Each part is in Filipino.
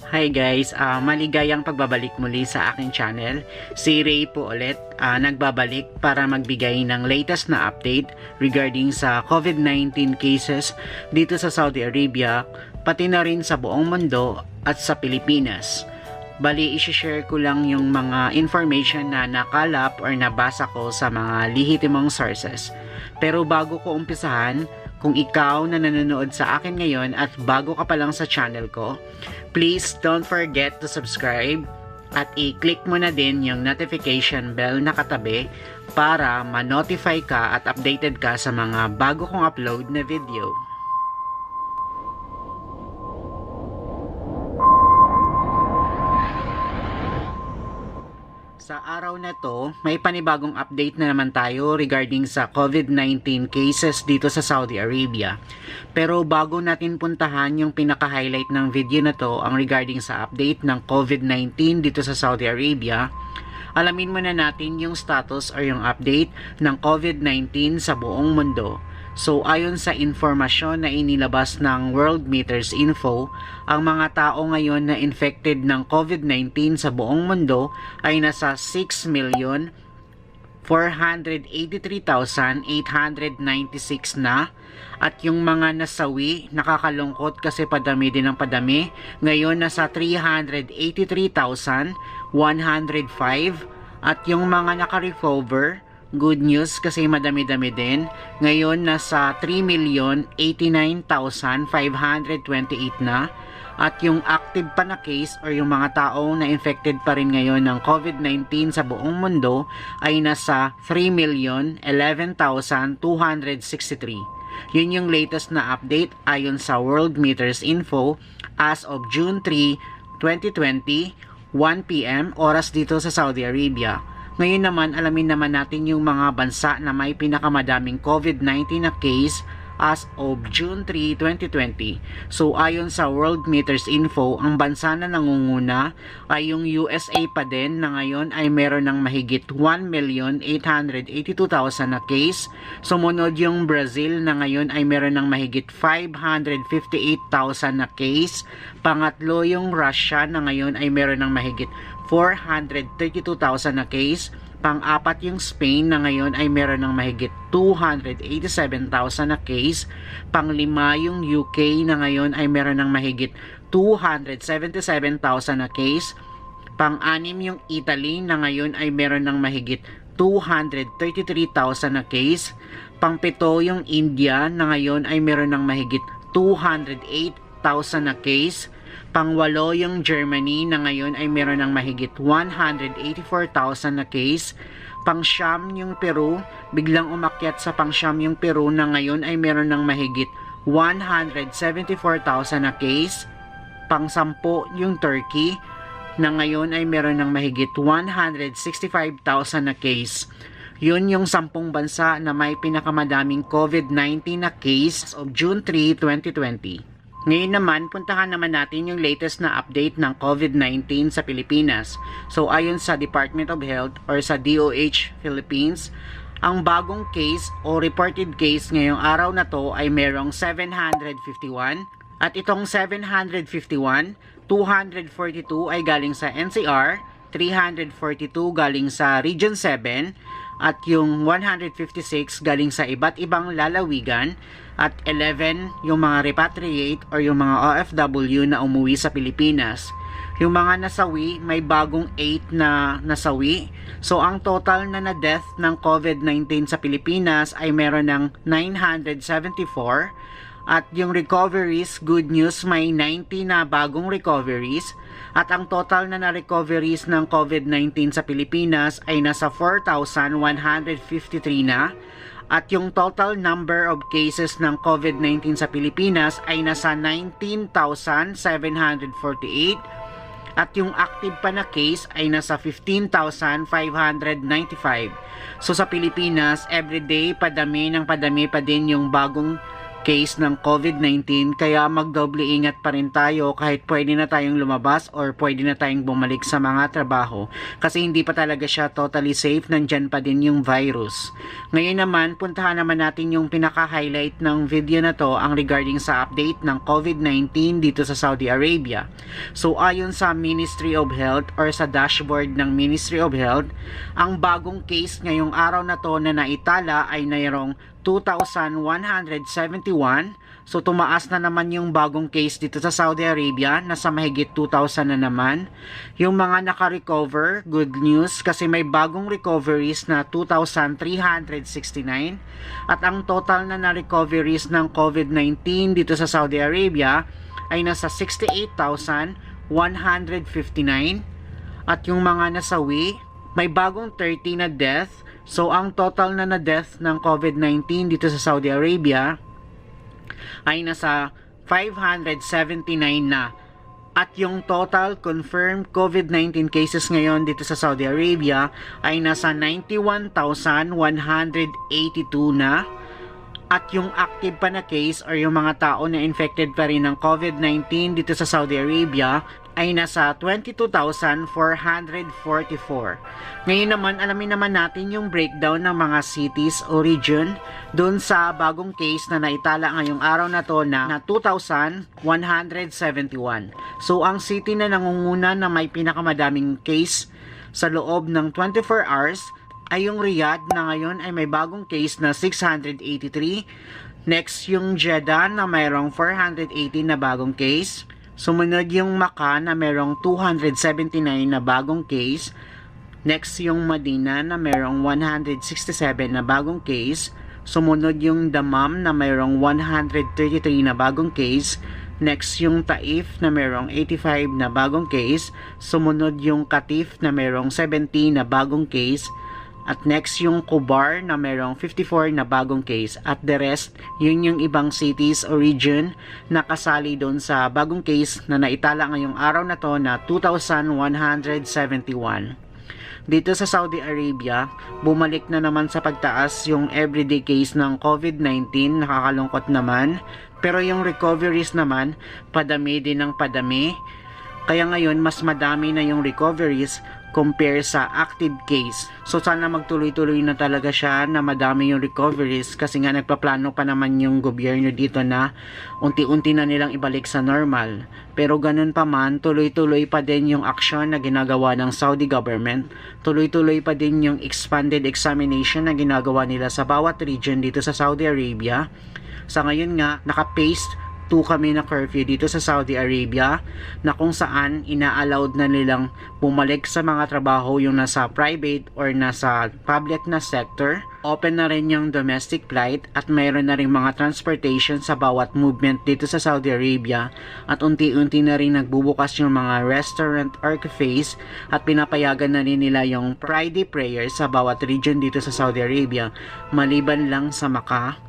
Hi guys, maligayang pagbabalik muli sa aking channel. Si Ray po ulit, nagbabalik para magbigay ng latest na update regarding sa COVID-19 cases dito sa Saudi Arabia, pati na rin sa buong mundo at sa Pilipinas. Bali, isi-share ko lang yung mga information na nakalap or nabasa ko sa mga lehitimong sources. Pero bago ko umpisahan, kung ikaw na nanonood sa akin ngayon at bago ka pa lang sa channel ko, please don't forget to subscribe at i-click mo na din yung notification bell na katabi para ma-notify ka at updated ka sa mga bago kong upload na video. Sa araw na to, may panibagong update na naman tayo regarding sa COVID-19 cases dito sa Saudi Arabia. Pero bago natin puntahan yung pinaka-highlight ng video na to, ang regarding sa update ng COVID-19 dito sa Saudi Arabia, alamin muna natin yung status or yung update ng COVID-19 sa buong mundo. So ayon sa informasyon na inilabas ng World Meters Info, ang mga tao ngayon na infected ng COVID-19 sa buong mundo ay nasa 6,483,896 na, at yung mga nasawi, nakakalungkot kasi padami din ang padami, ngayon nasa 383,105, at yung mga naka-recover, good news kasi madami-dami din. Ngayon nasa 3,089,528 na, at yung active pa na case or yung mga taong na infected pa rin ngayon ng COVID-19 sa buong mundo ay nasa 3,011,263. Yun yung latest na update ayon sa World Meters Info as of June 3, 2020, 1 p.m. oras dito sa Saudi Arabia. Ngayon naman, alamin naman natin yung mga bansa na may pinakamadaming COVID-19 na case as of June 3, 2020. So ayon sa World Meters Info, ang bansa na nangunguna ay yung USA pa din na ngayon ay meron ng mahigit 1,882,000 na case. Sumunod yung Brazil na ngayon ay meron ng mahigit 558,000 na case. Pangatlo yung Russia na ngayon ay meron ng mahigit 432,000 na case. Pang-apat yung Spain na ngayon ay meron ng mahigit 287,000 na case. Pang-lima yung UK na ngayon ay meron ng mahigit 277,000 na case. Pang-anim yung Italy na ngayon ay meron ng mahigit 233,000 na case. Pang-pito yung India na ngayon ay meron ng mahigit 208,000 na case. Pangwalo yung Germany na ngayon ay meron ng mahigit 184,000 na case. Pangsyam yung Peru, biglang umakyat sa pangsyam yung Peru na ngayon ay meron ng mahigit 174,000 na case. Pangsampo yung Turkey na ngayon ay meron ng mahigit 165,000 na case. Yun yung 10 bansa na may pinakamadaming COVID-19 na case of June 3, 2020. Ngayon naman, puntahan naman natin yung latest na update ng COVID-19 sa Pilipinas. So ayon sa Department of Health or sa DOH Philippines, ang bagong case o reported case ngayong araw na to ay merong 751, at itong 751, 242 ay galing sa NCR, 342 galing sa Region 7, at yung 156 galing sa iba't ibang lalawigan, at 11 yung mga repatriate or yung mga OFW na umuwi sa Pilipinas. Yung mga nasawi, may bagong 8 na nasawi. So ang total na na-death ng COVID-19 sa Pilipinas ay meron ng 974. At yung recoveries, good news, may 90 na bagong recoveries. At ang total na na-recoveries ng COVID-19 sa Pilipinas ay nasa 4,153 na. At yung total number of cases ng COVID-19 sa Pilipinas ay nasa 19,748. At yung active pa na case ay nasa 15,595. So sa Pilipinas, everyday padami pa din yung bagong case ng COVID-19, kaya magdoble ingat pa rin tayo kahit pwede na tayong lumabas or pwede na tayong bumalik sa mga trabaho kasi hindi pa talaga siya totally safe, nandyan pa din yung virus. Ngayon naman, puntahan naman natin yung pinaka-highlight ng video na to, ang regarding sa update ng COVID-19 dito sa Saudi Arabia. So ayon sa Ministry of Health or sa dashboard ng Ministry of Health, ang bagong case ngayong araw na to na naitala ay mayroong 2,171. So tumaas na naman yung bagong case dito sa Saudi Arabia, nasa mahigit 2,000 na naman. Yung mga naka-recover, good news kasi may bagong recoveries na 2,369 at ang total na na-recoveries ng COVID-19 dito sa Saudi Arabia ay nasa 68,159 at yung mga nasawi, may bagong 30 na death. So, ang total na na-death ng COVID-19 dito sa Saudi Arabia ay nasa 579 na. At yung total confirmed COVID-19 cases ngayon dito sa Saudi Arabia ay nasa 91,182 na. At yung active pa na case or yung mga tao na infected pa rin ng COVID-19 dito sa Saudi Arabia ay nasa 22,444. Ngayon naman, alamin naman natin yung breakdown ng mga cities o region doon sa bagong case na naitala ngayong araw na to na 2,171. So, ang city na nangunguna na may pinakamadaming case sa loob ng 24 hours ay yung Riyadh na ngayon ay may bagong case na 683. Next, yung Jeddah na mayroong 418 na bagong case. Sumunod yung Makkah na mayroong 279 na bagong case. Next yung Madina na mayroong 167 na bagong case. Sumunod yung Dammam na mayroong 133 na bagong case. Next yung Taif na mayroong 85 na bagong case. Sumunod yung Qatif na mayroong 70 na bagong case. At next yung Khobar na mayroong 54 na bagong case. At the rest, yun yung ibang cities o region na kasali doon sa bagong case na naitala ngayong araw na to na 2,171. Dito sa Saudi Arabia, bumalik na naman sa pagtaas yung everyday case ng COVID-19, nakakalungkot naman. Pero yung recoveries naman, padami din ng padami. Kaya ngayon, mas madami na yung recoveries compare sa active case. So sana magtuloy-tuloy na talaga siya na madami yung recoveries kasi nga nagpaplano pa naman yung gobyerno dito na unti-unti na nilang ibalik sa normal. Pero ganun pa man, tuloy-tuloy pa din yung aksyon na ginagawa ng Saudi government. Tuloy-tuloy pa din yung expanded examination na ginagawa nila sa bawat region dito sa Saudi Arabia. Sa ngayon nga, naka-paste 2 kami na curfew dito sa Saudi Arabia na kung saan ina-allowed na nilang bumalik sa mga trabaho yung nasa private or nasa public na sector. Open na rin yung domestic flight at mayroon na rin mga transportation sa bawat movement dito sa Saudi Arabia at unti-unti na rin nagbubukas yung mga restaurant or cafes at pinapayagan na rin nila yung Friday prayers sa bawat region dito sa Saudi Arabia maliban lang sa Makkah.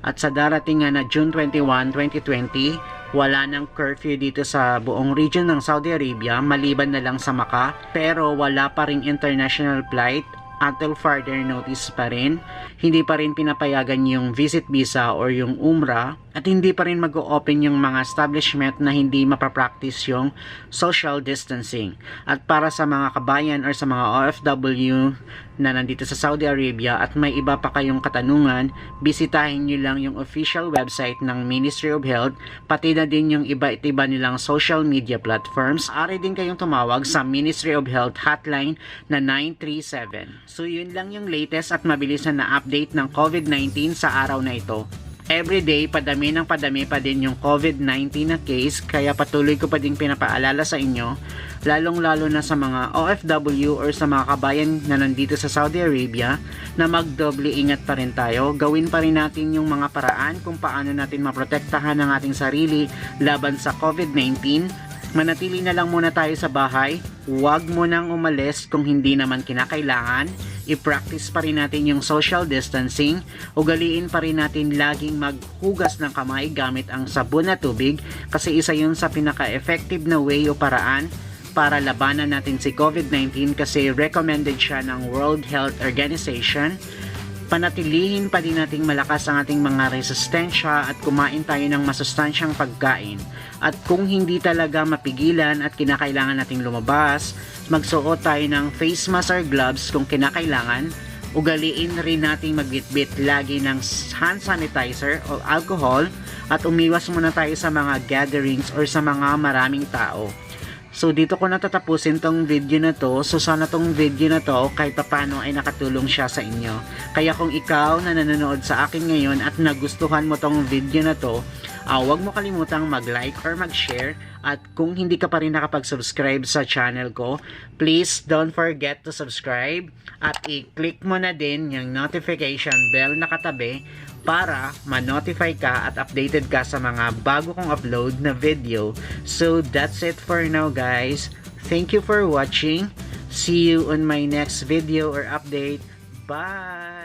At sa darating na June 21, 2020, wala nang curfew dito sa buong region ng Saudi Arabia maliban na lang sa Makkah, pero wala pa ring international flight until further notice pa rin. Hindi pa rin pinapayagan yung visit visa or yung umrah at hindi pa rin mag-o-open yung mga establishment na hindi mapapractice yung social distancing. At para sa mga kabayan or sa mga OFW na nandito sa Saudi Arabia at may iba pa kayong katanungan, bisitahin nyo lang yung official website ng Ministry of Health, pati na din yung iba-iba nilang social media platforms. Ari din kayong tumawag sa Ministry of Health hotline na 937. So yun lang yung latest at mabilis na update ng COVID-19 sa araw na ito. Everyday, padami ng padami pa din yung COVID-19 na case, kaya patuloy ko pa din pinapaalala sa inyo, lalong-lalo na sa mga OFW or sa mga kabayan na nandito sa Saudi Arabia, na magdoble ingat pa rin tayo. Gawin pa rin natin yung mga paraan kung paano natin maprotektahan ang ating sarili laban sa COVID-19. Manatili na lang muna tayo sa bahay, huwag mo nang umalis kung hindi naman kinakailangan. I-practice pa rin natin yung social distancing, ugaliin pa rin natin laging maghugas ng kamay gamit ang sabon na tubig kasi isa yun sa pinaka-effective na way o paraan para labanan natin si COVID-19 kasi recommended siya ng World Health Organization panatilihin pa din nating malakas ang ating mga resistensya at kumain tayo ng masustansyang pagkain. At kung hindi talaga mapigilan at kinakailangan nating lumabas, magsuot tayo ng face mask or gloves kung kinakailangan. Ugaliin rin nating magbitbit lagi ng hand sanitizer o alcohol at umiwas muna tayo sa mga gatherings or sa mga maraming tao. So dito ko natatapusin tong video na to. So sana tong video na to kahit papano ay nakatulong siya sa inyo. Kaya kung ikaw na nanonood sa akin ngayon at nagustuhan mo tong video na to, huwag mo kalimutang mag-like or mag-share. At kung hindi ka pa rin nakapag-subscribe sa channel ko, please don't forget to subscribe at i-click mo na din yung notification bell na katabi para ma-notify ka at updated ka sa mga bago kong upload na video. So that's it for now, guys. Thank you for watching. See you on my next video or update. Bye!